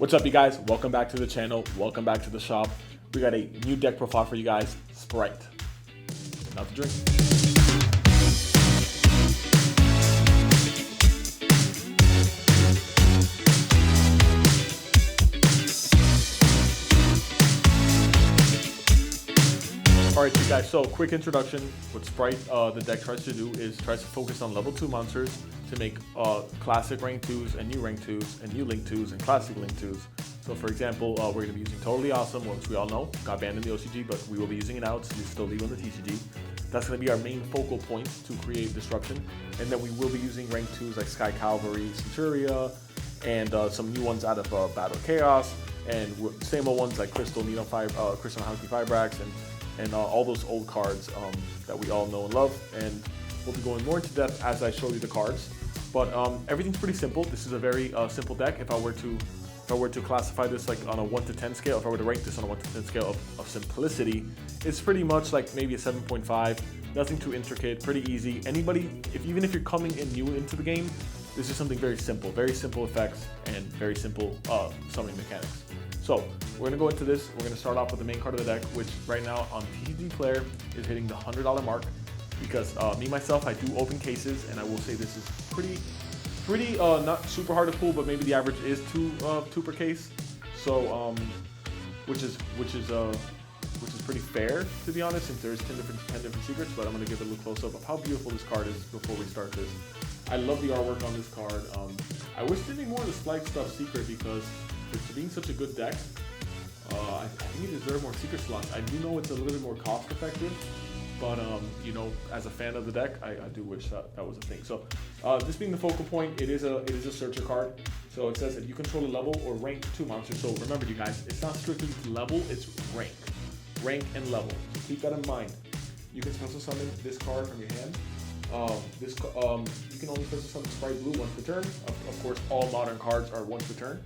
What's up, you guys? Welcome back to the channel. Welcome back to the shop. We got a new deck profile for you guys, Spright. Now to drink. Alright, you guys, so quick introduction. What Spright, the deck tries to do is tries to focus on level 2 monsters to make classic rank 2s and new rank 2s and new link 2s and classic link 2s. So for example, we're going to be using Totally Awesome, which we all know got banned in the OCG, but we will be using it now. It's still legal in the TCG. That's going to be our main focal point to create disruption. And then we will be using rank 2s like Sky Cavalry, Centuria, and some new ones out of Battle Chaos, and same old ones like Crystal Husky Fibrax, and all those old cards that we all know and love. And we'll be going more into depth as I show you the cards. But everything's pretty simple. This is a very simple deck. If I were to classify this like on a 1 to 10 scale, if I were to rank this on a 1 to 10 scale of simplicity, it's pretty much like maybe a 7.5. Nothing too intricate, pretty easy. Anybody, even if you're coming in new into the game, this is something very simple effects and very simple summoning mechanics. So we're gonna go into this. We're gonna start off with the main card of the deck, which right now on TCG Player is hitting the $100 mark. Because me myself, I do open cases, and I will say this is pretty not super hard to pull, but maybe the average is two per case. So which is pretty fair, to be honest, since there's 10 different secrets. But I'm gonna give it a little close up of how beautiful this card is before we start this. I love the artwork on this card. I wish there'd be more of the Spright stuff secret, because for being such a good deck, I think it deserves more secret slots. I do know it's a little bit more cost effective, but you know, as a fan of the deck, I do wish that was a thing. So this being the focal point, it is a searcher card. So it says if you control a level or rank 2 monster. So remember, you guys, it's not strictly level, it's rank and level. So keep that in mind. You can special summon this card from your hand. You can only special summon Spright Blue once per turn. Of course, all modern cards are once per turn.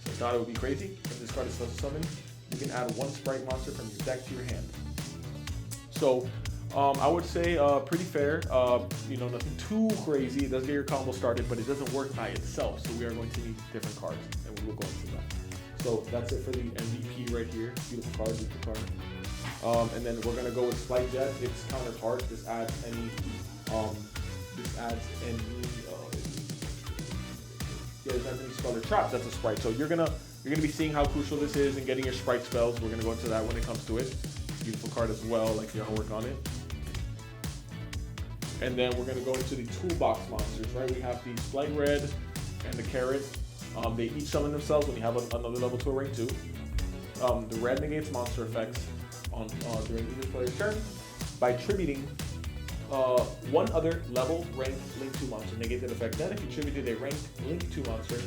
So if not, it would be crazy. If this card is special summoned, you can add 1 Spright monster from your deck to your hand. So I would say pretty fair. You know, nothing too crazy. It does get your combo started, but it doesn't work by itself. So we are going to need different cards, and we will go into that. So that's it for the MVP right here. Beautiful card, beautiful card. And then we're gonna go with Spright Jet. Its counterpart. This adds any. This adds any spell or trap. That's a Spright. So you're gonna be seeing how crucial this is and getting your Spright spells. We're gonna go into that when it comes to it. Beautiful card as well, like the artwork on it. And then we're gonna go into the Toolbox monsters, right? We have the Spright Red and the Carrot. They each summon themselves when you have another level 2 or rank 2. The red negates monster effects during either player's turn by attributing one other level rank link 2 monster negate that effect. Then if you attributed a ranked link 2 monster,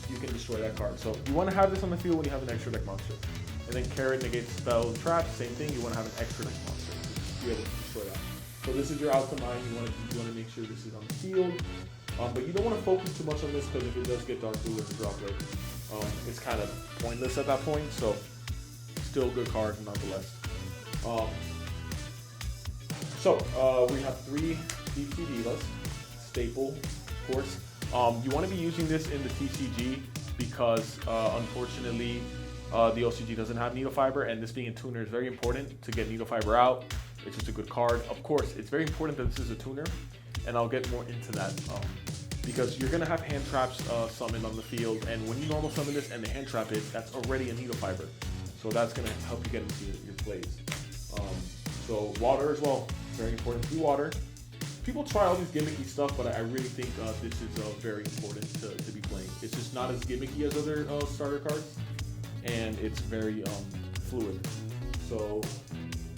you can destroy that card. So you want to have this on the field when you have an extra deck monster. And then Carrot negates spell and trap, same thing. You want to have an extra deck monster to be able to destroy that. So this is your out to mine. You want to make sure this is on the field, but you don't want to focus too much on this, because if it does get Dark Blue as a drop rate, it's kind of pointless at that point. So still a good card nonetheless. We have 3 DP Divas, staple, of course. You want to be using this in the TCG because unfortunately the OCG doesn't have Needle Fiber, and this being a tuner is very important to get Needle Fiber out. It's just a good card. Of course, it's very important that this is a tuner, and I'll get more into that because you're going to have hand traps summoned on the field, and when you normal summon this and the hand trap it, that's already a Needle Fiber. So that's going to help you get into your plays. So water as well, very important. Be water. People try all these gimmicky stuff, but I really think this is very important to be playing. It's just not as gimmicky as other starter cards, and it's very fluid. So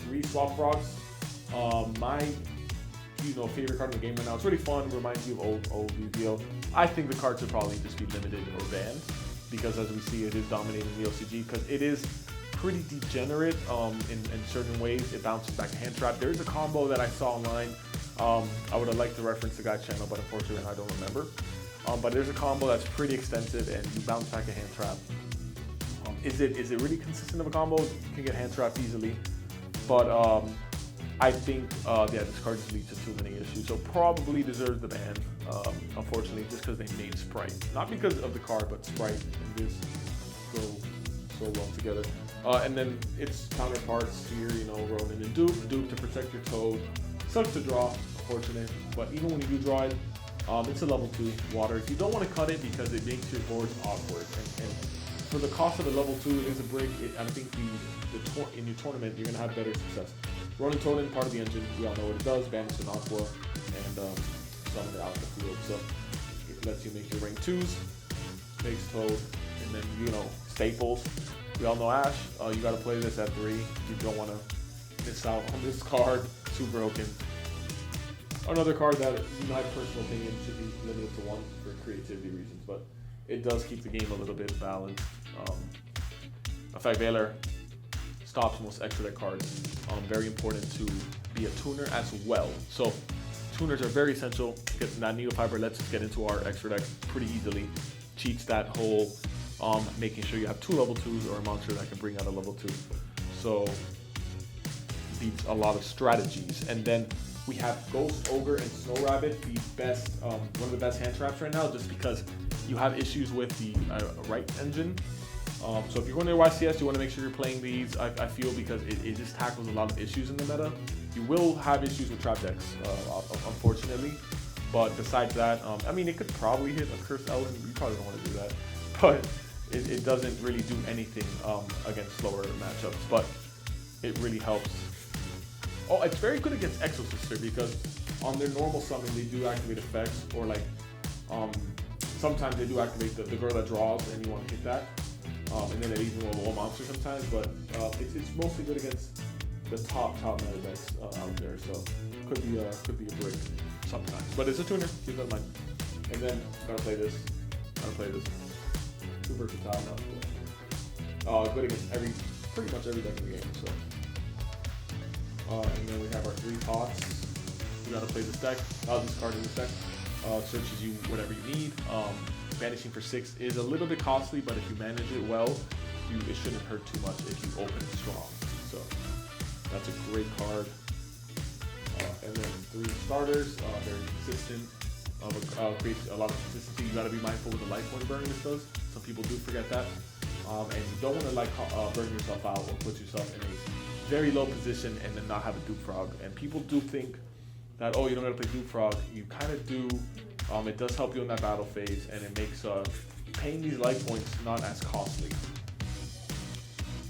3 Swap Frogs. My favorite card in the game right now. It's really fun. Reminds you of old Yu-Gi-Oh. I think the card should probably just be limited or banned, because as we see, it is dominating the OCG, because it is pretty degenerate in certain ways. It bounces back to hand trap. There's a combo that I saw online. I would have liked to reference the guy's channel, but unfortunately I don't remember. But there's a combo that's pretty extensive, and you bounce back a hand trap. Is it really consistent of a combo? You can get hand trapped easily, but I think this card just leads to too many issues, so probably deserves the ban. Unfortunately, just because they made Spright, not because of the card, but Spright in this so well together. And then its counterparts here, you know, Ronin and Dupe to protect your Toad. Sucks to draw, unfortunate, but even when you do draw it, it's a level 2 water. You don't want to cut it because it makes your boards awkward. And for the cost of a level 2, it is a brick. I think in your tournament, you're going to have better success. Ronin Toad, part of the engine, we all know what it does, banish an Aqua, and summon it out of the field. So it lets you make your rank 2s, makes Toad, and then, you know, staples. We all know Ash, you got to play this at 3. You don't want to miss out on this card. Too broken. Another card that, in my personal opinion, should be limited to 1 for creativity reasons, but it does keep the game a little bit balanced. Effect Veiler stops most extra deck cards. Very important to be a tuner as well. So tuners are very essential. That Needle Fiber lets us get into our extra deck pretty easily. Cheats that whole making sure you have 2 level 2s or a monster that can bring out a level 2. So beats a lot of strategies. And then we have Ghost Ogre and Snow Rabbit, the best, one of the best hand traps right now, just because you have issues with the right engine. So if you're going to YCS, you want to make sure you're playing these, I feel, because it just tackles a lot of issues in the meta. You will have issues with trap decks, unfortunately. But besides that, I mean, it could probably hit a Cursed Ellen. You probably don't want to do that. But it doesn't really do anything against slower matchups. But it really helps. Oh, it's very good against Exo Sister, because on their normal summon, they do activate effects, or like, sometimes they do activate the girl that draws, and you want to hit that. And then it even will wall monster sometimes, but it's mostly good against the top meta decks out there, so could be a brick sometimes. But it's a tuner, keep that in mind. And then gotta play this. Too versatile now. Good against pretty much every deck in the game. So, and then we have our 3 pots. You gotta play this deck. This card in this deck searches you whatever you need. Banishing for 6 is a little bit costly, but if you manage it well, it shouldn't hurt too much if you open it strong. So that's a great card. And then 3 starters, very consistent. Creates a lot of consistency. You got to be mindful with the life point burn this does. Some people do forget that. And you don't want to burn yourself out or put yourself in a very low position and then not have a Dupe Frog. And people do think that, oh, you don't got to play Dupe Frog. You kind of do. It does help you in that battle phase, and it makes paying these life points not as costly.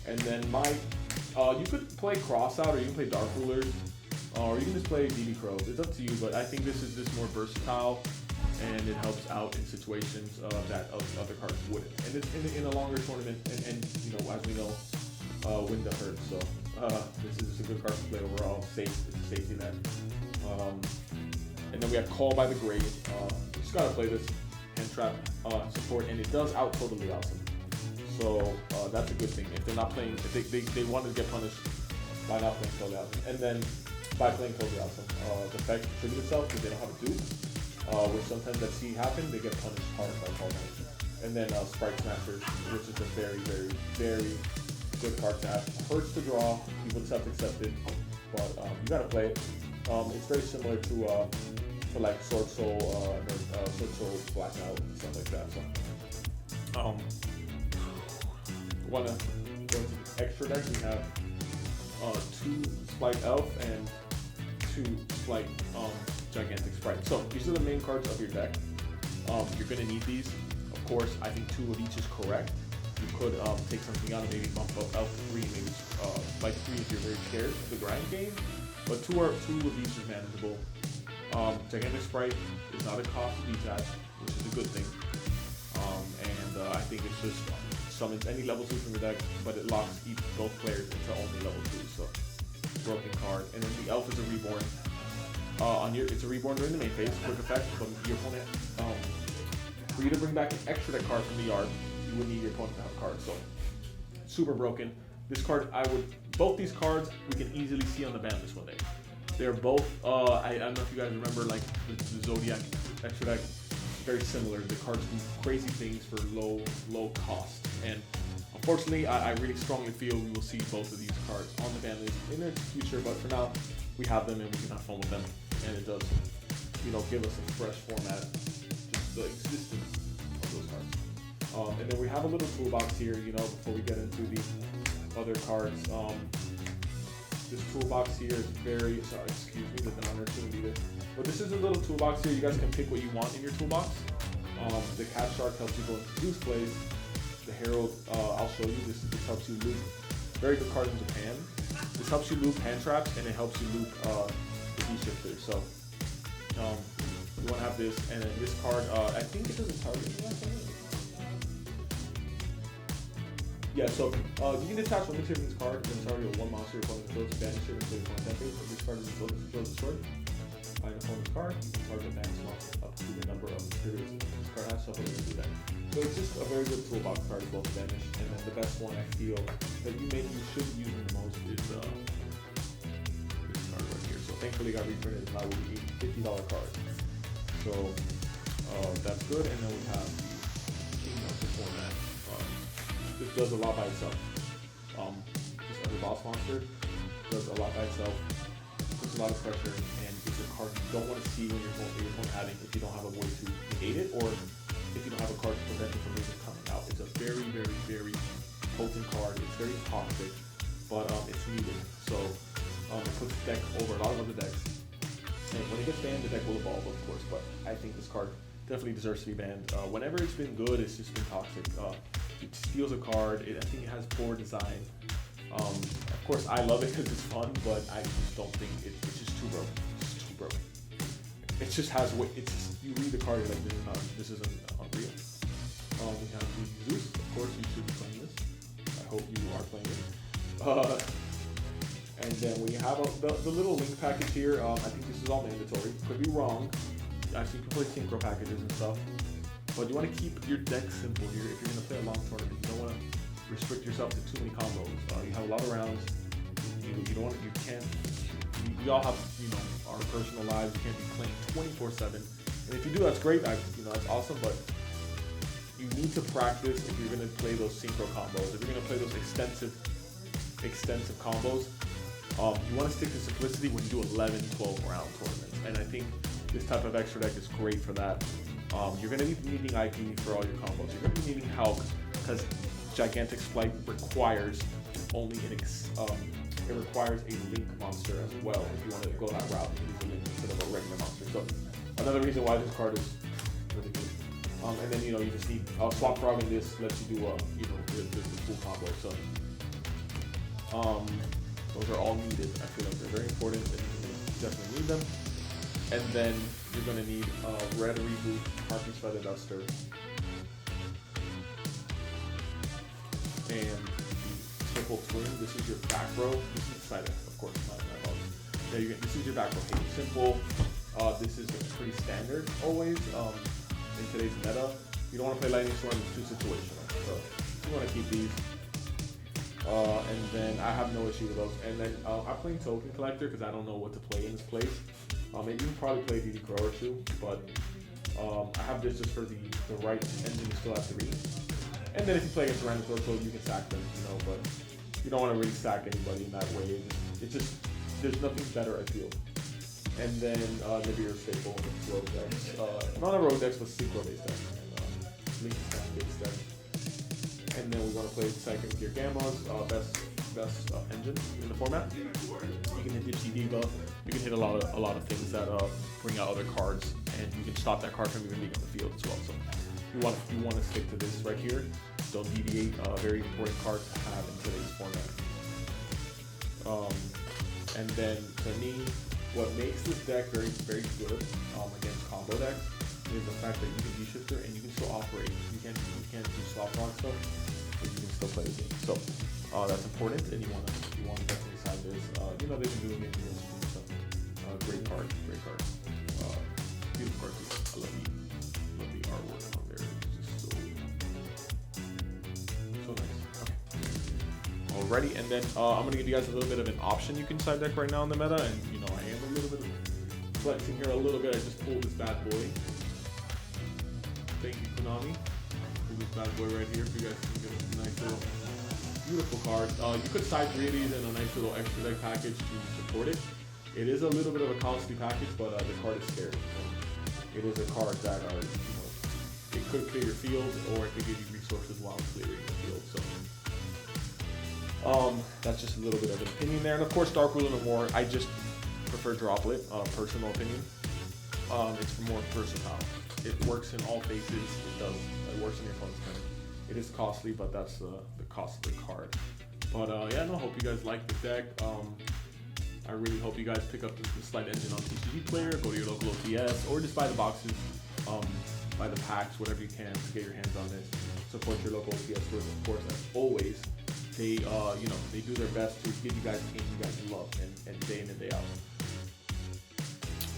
And then you could play Cross Out, or you can play Dark Rulers, or you can just play DB Crows. It's up to you, but I think this is just more versatile, and it helps out in situations that other cards wouldn't. And it's in a longer tournament, and you know, as we know, Winda hurts, so this is just a good card to play overall. Safe, it's a safety net. And then we have Call by the Grave. You just gotta play this hand trap support, and it does out Totally Awesome. So that's a good thing. If they're not playing, if they want to get punished by not playing Totally Awesome, and then by playing Totally Awesome, the effect triggered itself because they don't have a Dupe. Which sometimes I see happen, they get punished hard by Call Night. And then Spright Smashers, which is a very, very, very good card to have. Hurts to draw, people just have to accept it, but you gotta play it. It's very similar to like Sword Soul, Sword Soul Blackout and stuff like that. So, wanna go into the extra deck. We have 2 Spright Elf and 2 Spright Gigantic Spright. So these are the main cards of your deck. You're gonna need these. Of course, I think 2 of each is correct. You could take something out and maybe bump up Elf 3, maybe like 3 if you're very scared of the grind game. But 2 of these is manageable. Gigantic Spright is not a cost to detach, which is a good thing. And I think it's just summons any level 2 from your deck, but it locks both players into only level 2. So broken card. And then the Elf is a reborn. It's a reborn during the main phase, quick effect, but your opponent, for you to bring back an extra deck card from the yard, you would need your opponent to have a card. So super broken. This card, both these cards we can easily see on the ban list one day. They're both, I don't know if you guys remember, like the Zodiac extra deck, very similar. The cards do crazy things for low cost. And unfortunately, I really strongly feel we will see both of these cards on the ban list in the future, but for now, we have them and we can have fun with them. And it does, give us a fresh format, just the existence of those cards. And then we have a little toolbox here, you know, before we get into the other cards. This toolbox here is very, sorry, excuse me, the downer shouldn't be there. But this is a little toolbox here. You guys can pick what you want in your toolbox. The cat shark helps you go into Zeus plays. The Herald, I'll show you, this helps you loop very good cards in Japan. This helps you loop hand traps, and it helps you loop the D-shifter. So you want to have this, and then this card, I think it doesn't target me. Yeah, so you can detach one material from this card, and then target one monster your opponent controls, banish it until your opponent templates. If this card is destroyed, by an opponent's card, you can target max monster up to the number of materials this card has, so do that. So it's just a very good toolbox card as well to banish, and then the best one I feel that you should be using the most is this card right here. So thankfully it got reprinted, and I will be a $50 card. So that's good, and then we have the format. This does a lot by itself. Just as a boss monster, does a lot by itself. Puts a lot of pressure, and it's a card you don't want to see when you're having if you don't have a way to negate it, or if you don't have a card to prevent it from even coming out. It's a very, very, very potent card. It's very toxic, but it's needed. So it puts the deck over a lot of other decks. And when it gets banned, the deck will evolve, of course. But I think this card definitely deserves to be banned. Whenever it's been good, it's just been toxic. It steals a card. I think it has poor design. Of course, I love it because it's fun, but I just don't think it's just too broken. It's just too broken. It just has what it's just, you read the card, you're like, this isn't unreal. We have the Zeus. Of course, you should be playing this. I hope you are playing it. And then we have the little link package here. I think this is all mandatory. Could be wrong. Actually, you can play synchro packages and stuff. But you want to keep your deck simple here. If you're going to play a long tournament, you don't want to restrict yourself to too many combos. You have a lot of rounds. We all have, our personal lives. You can't be playing 24/7. And if you do, that's great. That's awesome. But you need to practice if you're going to play those synchro combos. If you're going to play those extensive combos, you want to stick to simplicity when you do 11, 12 round tournaments. And I think this type of extra deck is great for that. You're going to be needing IP for all your combos. You're going to be needing help because Gigantic Spright requires only it requires a link monster as well. If you want to go that route, you need a link instead of a regular monster. So another reason why this card is really good. And then you just need Swap Frog, and this lets you do the full combo. So those are all needed. I feel like they're very important, and you definitely need them. And then you're going to need Red Reboot, Harpy's Feather Duster, and the Triple Twin. This is your back row. This is the side X, of course, not my fault. This is your back row. Hey, simple. This is pretty standard always in today's meta. You don't want to play Lightning Storm, it's too situational. So you want to keep these. And then I have no issue with those. And then I'm playing Token Collector because I don't know what to play in this place. You can probably play DD Crow or two, but I have this just for the right engine to still have 3. And then if you play against random Torso, you can sack them, but you don't want to really sack anybody in that way. It's just, there's nothing better, I feel. And then Nibiru Staple and Rogue decks. Not a Rogue decks, but Synchro-based decks. And Link-based decks. And then we want to play second Gear Gamma's best engine in the format. You can hit Dipsy Diva. You can hit a lot of things that bring out other cards, and you can stop that card from even being on the field as well. So you want to stick to this right here. Don't deviate. Very important card to have in today's format. And then to me, what makes this deck very, very good against combo decks is the fact that you can D-shifter and you can still operate. You can't do swap rock stuff, but you can still play the game. So that's important, and you want to definitely side this. They've been doing it. Great card. Beautiful card too. I love the artwork on there. It's just so nice. Okay. Alrighty, and then I'm gonna give you guys a little bit of an option you can side deck right now in the meta, and I am a little bit flexing here a little bit. I just pulled this bad boy. Thank you, Konami. Pull this bad boy right here so you guys can get a nice little beautiful card. You could side 3 of these in a nice little extra deck package to support it. It is a little bit of a costly package, but the card is scary. It is a card that it could clear your field, or it could give you resources while clearing the field. So that's just a little bit of an opinion there. And of course, Dark Wheel and War, I just prefer Droplet, personal opinion. It's more versatile. It works in all phases. It does. It works in your opponent's turn. It is costly, but that's the cost of the card. But yeah, no, hope you guys like the deck. I really hope you guys pick up the Slight Engine on TCG Player, go to your local OTS, or just buy the boxes, buy the packs, whatever you can to get your hands on this. Support your local OTS stores, of course, as always. They, you know, they do their best to give you guys games you guys love, and day in and day out.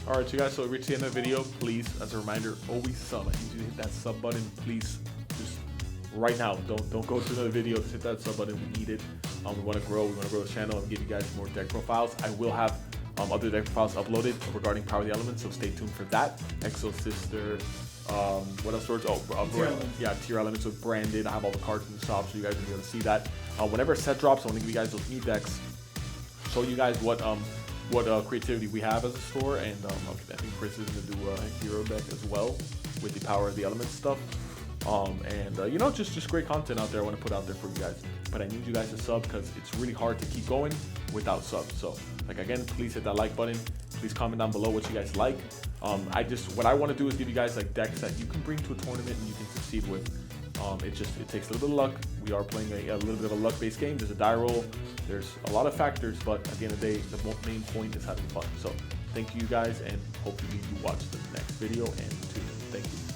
Alright, so guys, so we reached the end of the video. Please, as a reminder, always sub. I need you to hit that sub button, please. Just right now. Don't go to another video. Just hit that sub button. We need it. We want to grow. We want to grow the channel and give you guys more deck profiles. I will have other deck profiles uploaded regarding Power of the Elements, so stay tuned for that. Exo Sister. What else swords? Oh, Tier Elements with branded. I have all the cards in the shop, so you guys will be able to see that. Whenever a set drops, I want to give you guys those new decks. Show you guys what creativity we have as a store, and I think Chris is gonna do a hero deck as well with the Power of the Elements stuff. You know, just great content out there I want to put out there for you guys. But I need you guys to sub because it's really hard to keep going without subs. So, like, again, please hit that like button. Please comment down below what you guys like. What I want to do is give you guys like decks that you can bring to a tournament and you can succeed with. It takes a little bit of luck. We are playing a little bit of a luck-based game. There's a die roll. There's a lot of factors, but at the end of the day, the main point is having fun. So, thank you guys, and hopefully you watch the next video and tune in. Thank you.